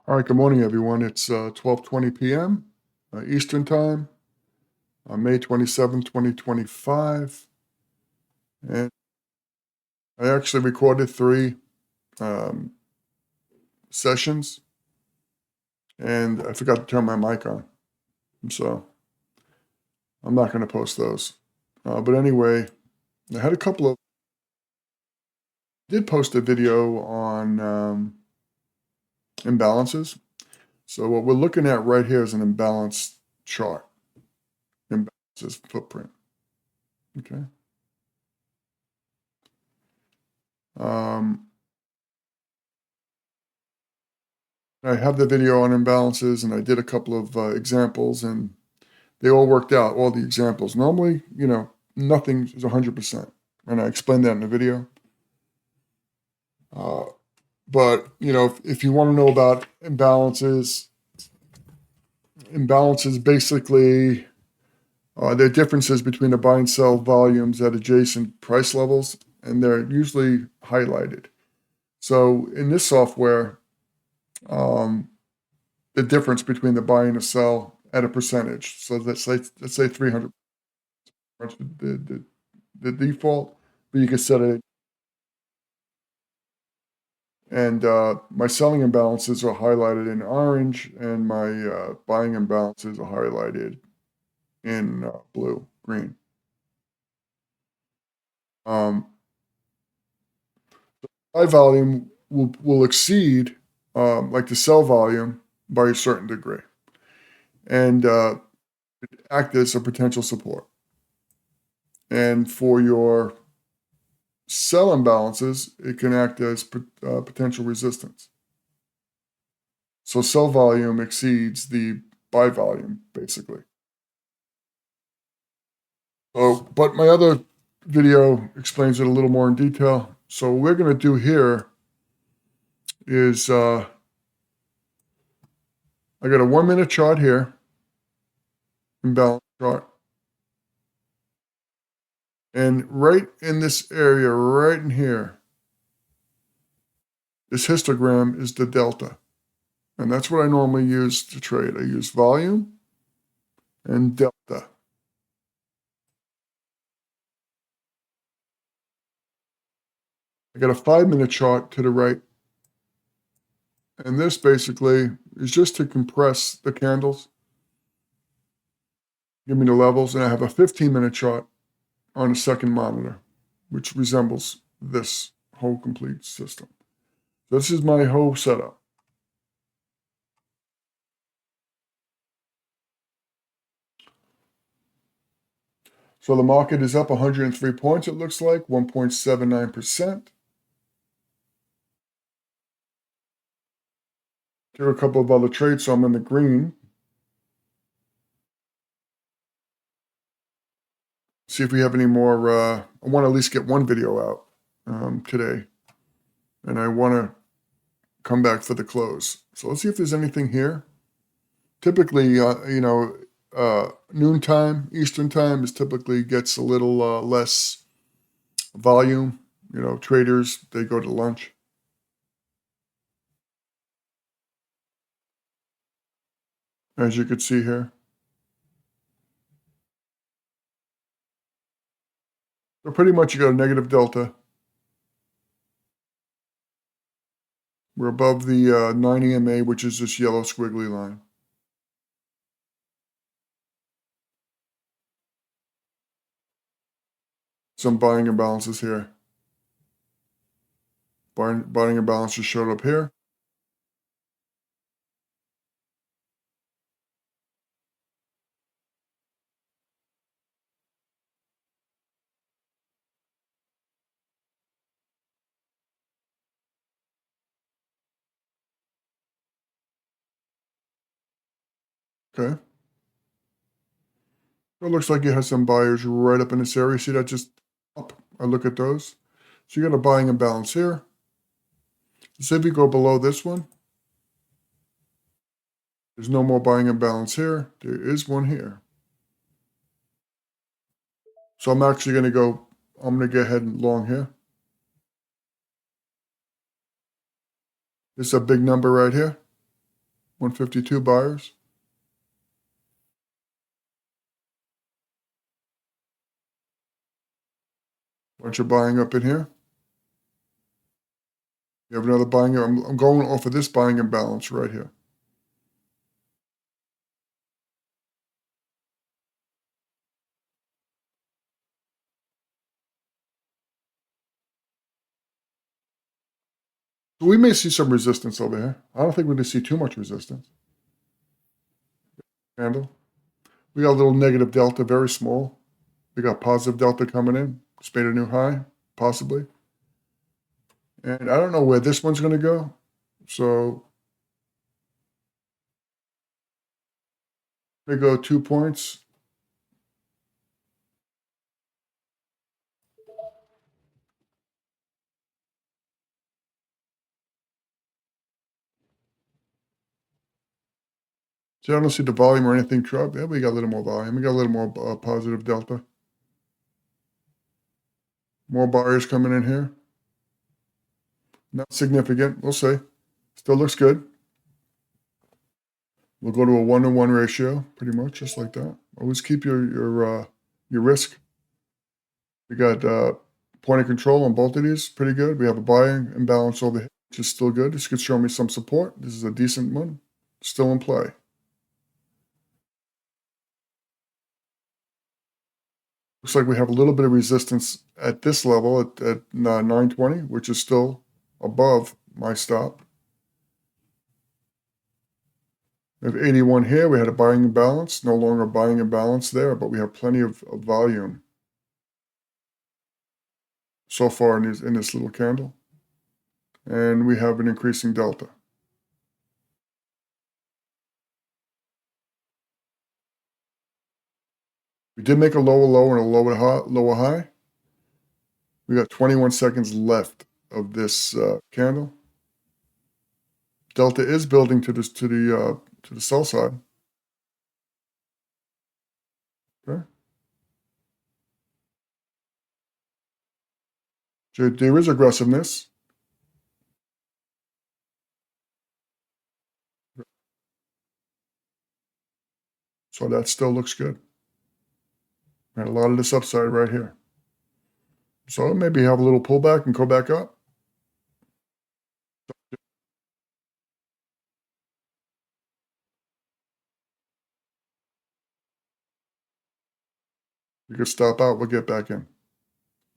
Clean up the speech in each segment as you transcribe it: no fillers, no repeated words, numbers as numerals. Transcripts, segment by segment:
All right, good morning, everyone. It's 12:20 p.m. Eastern Time, May 27, 2025. And I actually recorded three um, sessions, and I forgot to turn my mic on. So I'm not going to post those. But anyway, I had a couple of, did post a video on imbalances. So what we're looking at right here is an imbalance chart, imbalances footprint. Okay. Um, I have the video on imbalances, and I did a couple of examples, and they all worked out, all the examples. Normally, nothing is 100%, and I explained that in the video. Uh, but, if you want to know about imbalances basically there are differences between the buy and sell volumes at adjacent price levels, and they're usually highlighted. So in this software, um, the difference between the buy and the sell at a percentage. So let's say 300, the default, but you can set it. And my selling imbalances are highlighted in orange, and my buying imbalances are highlighted in green. Um, buy volume will exceed like the sell volume by a certain degree, and act as a potential support. And for your sell imbalances, it can act as potential resistance. So sell volume exceeds the buy volume, basically. So, but my other video explains it a little more in detail. So what we're going to do here is I got a 1 minute chart here, imbalance chart. And right in this area, right in here, this histogram is the delta. And that's what I normally use to trade. I use volume and delta. I got a 5 minute chart to the right. And this basically is just to compress the candles, give me the levels. And I have a 15-minute chart on a second monitor, which resembles this whole complete system. This is my whole setup. So the market is up 103 points, it looks like, 1.79%. Here are a couple of other trades, so I'm in the green. See if we have any more. I want to at least get one video out today, and I want to come back for the close. So let's see if there's anything here. Typically, noontime, Eastern time is typically gets a little less volume. Traders, they go to lunch. As you can see here. So pretty much you got a negative delta. We're above the 9 EMA, which is this yellow squiggly line. Some buying imbalances here. Buying imbalances showed up here. Okay. It looks like you have some buyers right up in this area. See that just up? I look at those. So you got a buying imbalance here. So if you go below this one, there's no more buying imbalance here. There is one here. So I'm actually going to go, I'm going to go ahead and long here. This is a big number right here. 152 buyers. Bunch of buying up in here. You have another buying. I'm going off of this buying imbalance right here. We may see some resistance over here. I don't think we're going to see too much resistance. Candle. We got a little negative delta, very small. We got positive delta coming in. It's made a new high, possibly. And I don't know where this one's going to go. So we go 2 points. So I don't see the volume or anything drop. Yeah, we got a little more volume. We got a little more positive delta. More buyers coming in here. Not significant. We'll see. Still looks good. We'll go to a 1-to-1 ratio, pretty much, just like that. Always keep your risk. We got point of control on both of these, pretty good. We have a buying imbalance over here, which is still good. This could show me some support. This is a decent one. Still in play. Looks like we have a little bit of resistance at this level at 920, which is still above my stop. We have 81 here. We had a buying imbalance. No longer buying imbalance there, but we have plenty of volume so far in this little candle. And we have an increasing delta. We did make a lower low and a lower high. We got 21 seconds left of this candle. Delta is building to the sell side. Okay. So there is aggressiveness. So that still looks good. And a lot of this upside right here. So maybe have a little pullback and go back up. We could stop out, we'll get back in.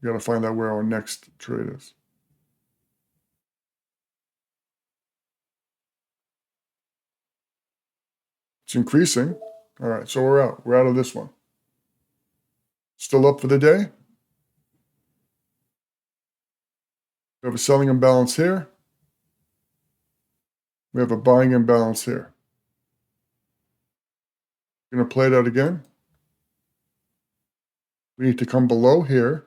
We got to find out where our next trade is. It's increasing. All right, so we're out. We're out of this one. Still up for the day. We have a selling imbalance here. We have a buying imbalance here. We're going to play that again. We need to come below here.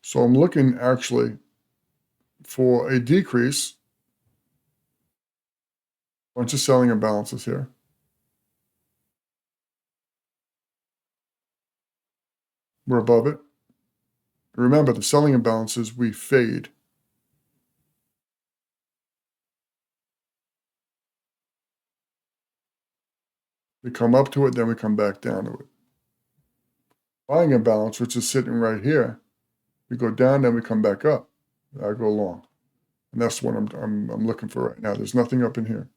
So I'm looking actually for a decrease. Bunch of selling imbalances here. We're above it. Remember, the selling imbalances, we fade. We come up to it, then we come back down to it. Buying imbalance, which is sitting right here, we go down, then we come back up. I go long. And that's what I'm looking for right now. There's nothing up in here.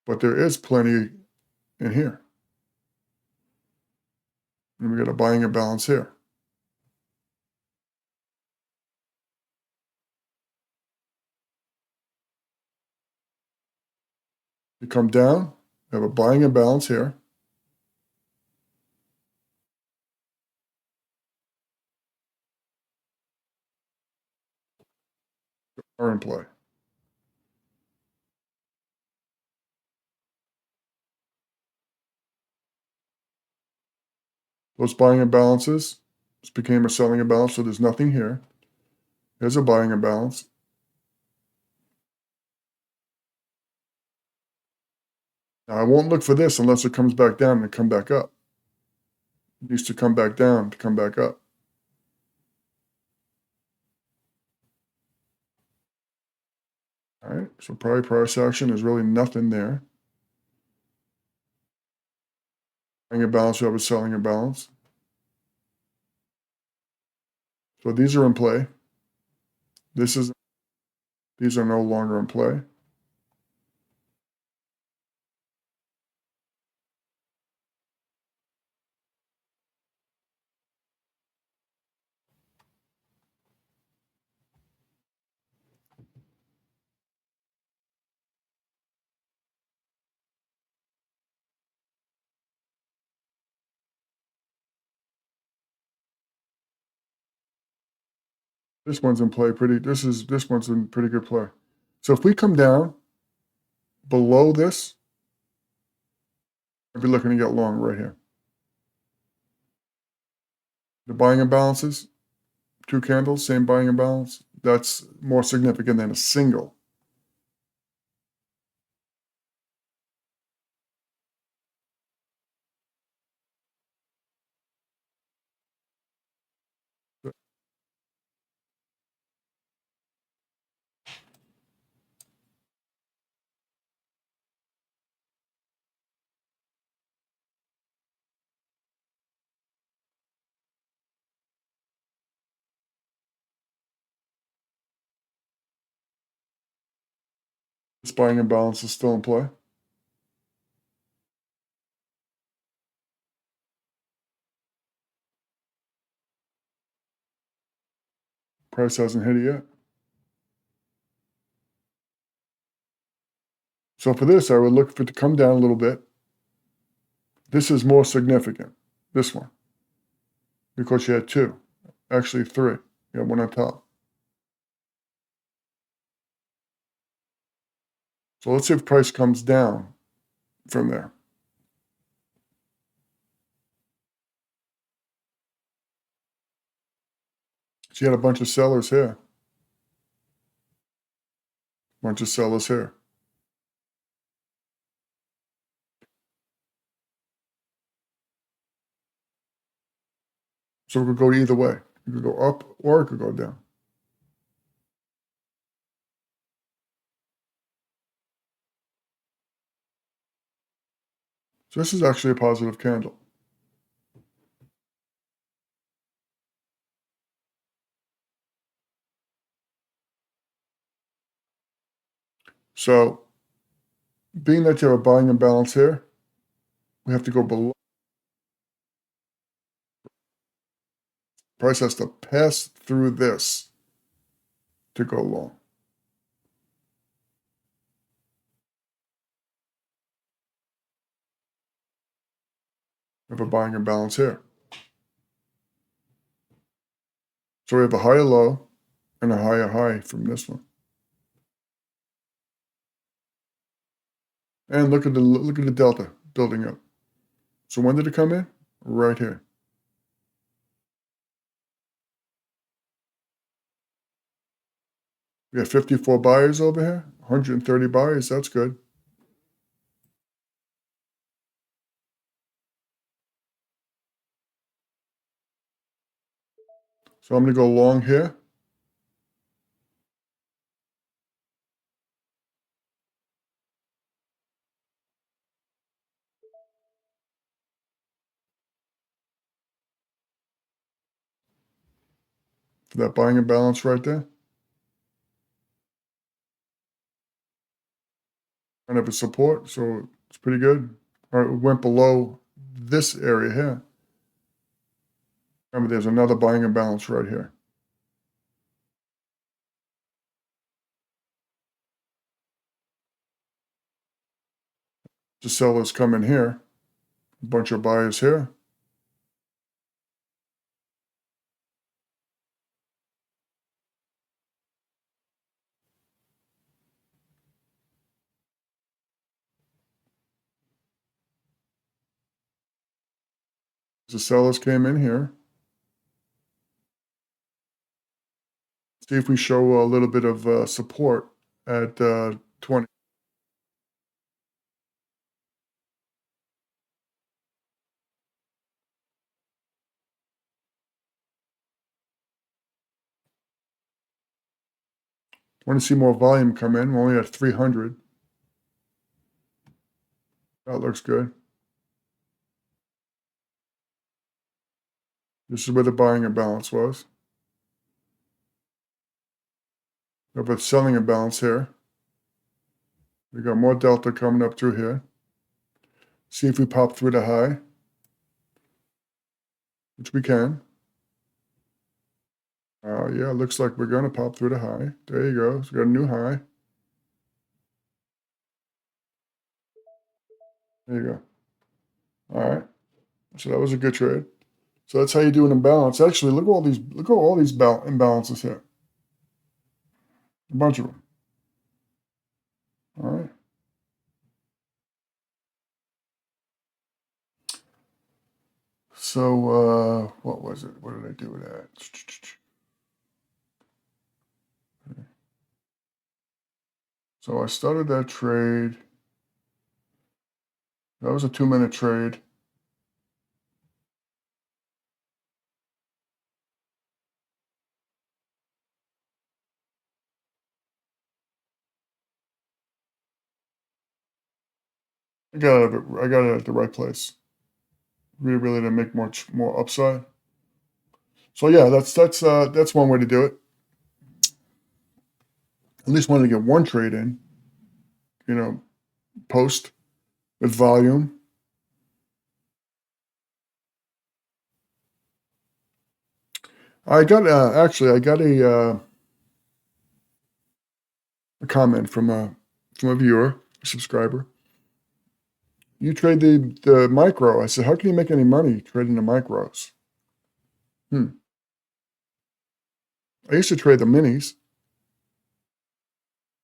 But there is plenty in here. And we got a buying imbalance here. You come down, we have a buying imbalance here. Are in play. Those buying imbalances, this became a selling imbalance, so there's nothing here. There's a buying imbalance. Now, I won't look for this unless it comes back down and come back up. needs to come back down to come back up. All right, so probably price action is really nothing there. Buying a balance, we have a selling a balance. So these are in play. These are no longer in play. This one's in play this one's in pretty good play. So if we come down below this, I'd be looking to get long right here. The buying imbalances, 2 candles, same buying imbalance, that's more significant than a single. This buying imbalance is still in play. Price hasn't hit it yet. So for this, I would look for it to come down a little bit. This is more significant, this one, because you had 2, actually 3. You have one on top. So let's see if price comes down from there. So you had a bunch of sellers here. Bunch of sellers here. So it could go either way. It could go up or it could go down. So this is actually a positive candle. So being that you have a buying imbalance here, we have to go below. Price has to pass through this to go long. We have a buying imbalance here. So we have a higher low and a higher high from this one. And look at the delta building up. So when did it come in? Right here. We have 54 buyers over here, 130 buyers. That's good. So I'm going to go long here. For that buying imbalance right there. Kind of a support, so it's pretty good. All right, it went below this area here. Remember, there's another buying imbalance right here. The sellers come in here, a bunch of buyers here. The sellers came in here. See if we show a little bit of support at 20. Want to see more volume come in. We're only at 300. That looks good. This is where the buying imbalance was. We have a selling imbalance here. We got more delta coming up through here. See if we pop through the high, which we can. Yeah, looks like we're going to pop through the high. There you go. So we got a new high. There you go. All right. So that was a good trade. So that's how you do an imbalance. Actually, look at all these imbalances here. A bunch of them. All right. So what was it? What did I do with that? So I started that trade. That was a 2-minute trade. I got it at the right place. Really to make more upside. So yeah, that's one way to do it. At least wanted to get one trade in, post with volume. I got a comment from a viewer, a subscriber. You trade the micro. I said, how can you make any money trading the micros? I used to trade the minis,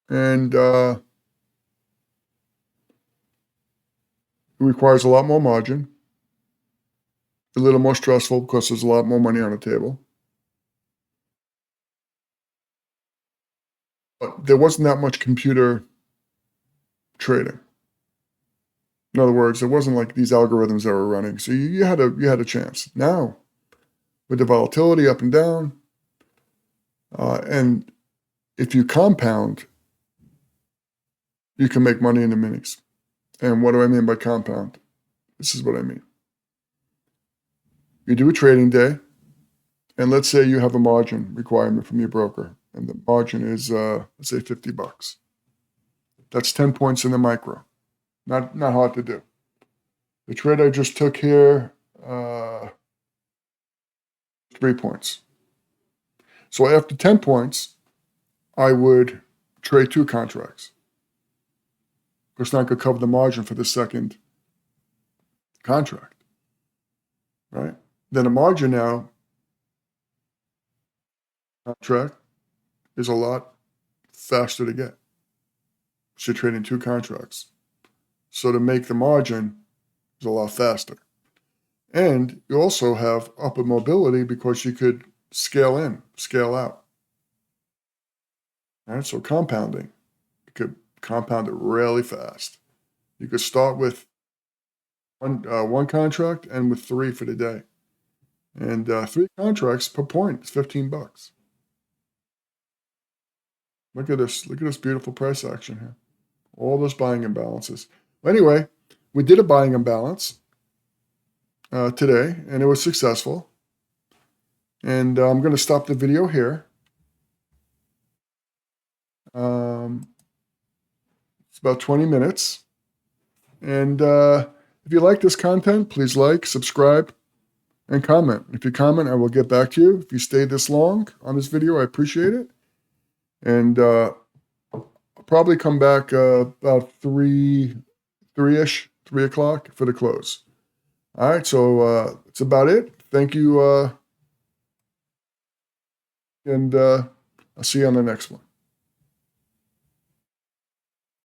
and it requires a lot more margin, a little more stressful because there's a lot more money on the table. But there wasn't that much computer trading. In other words, there wasn't like these algorithms that were running, so you had a chance. Now, with the volatility up and down, and if you compound, you can make money in the minis. And what do I mean by compound? This is what I mean. You do a trading day, and let's say you have a margin requirement from your broker, and the margin is let's say $50. That's 10 points in the micro. Not hard to do. The trade I just took here, 3 points. So after 10 points, I would trade 2 contracts. Because now I could cover the margin for the second contract, right? Then the margin now contract is a lot faster to get. So you're trading 2 contracts. So to make the margin is a lot faster. And you also have upward mobility because you could scale in, scale out. All right, so compounding. You could compound it really fast. You could start with one contract and with 3 for the day. And 3 contracts per point is $15. Look at this. Look at this beautiful price action here. All those buying imbalances. Anyway, we did a buying imbalance today, and it was successful. And I'm going to stop the video here. It's about 20 minutes. And if you like this content, please like, subscribe, and comment. If you comment, I will get back to you. If you stayed this long on this video, I appreciate it. And I'll probably come back about 3-ish, 3 o'clock for the close. All right, so that's about it. Thank you, and I'll see you on the next one.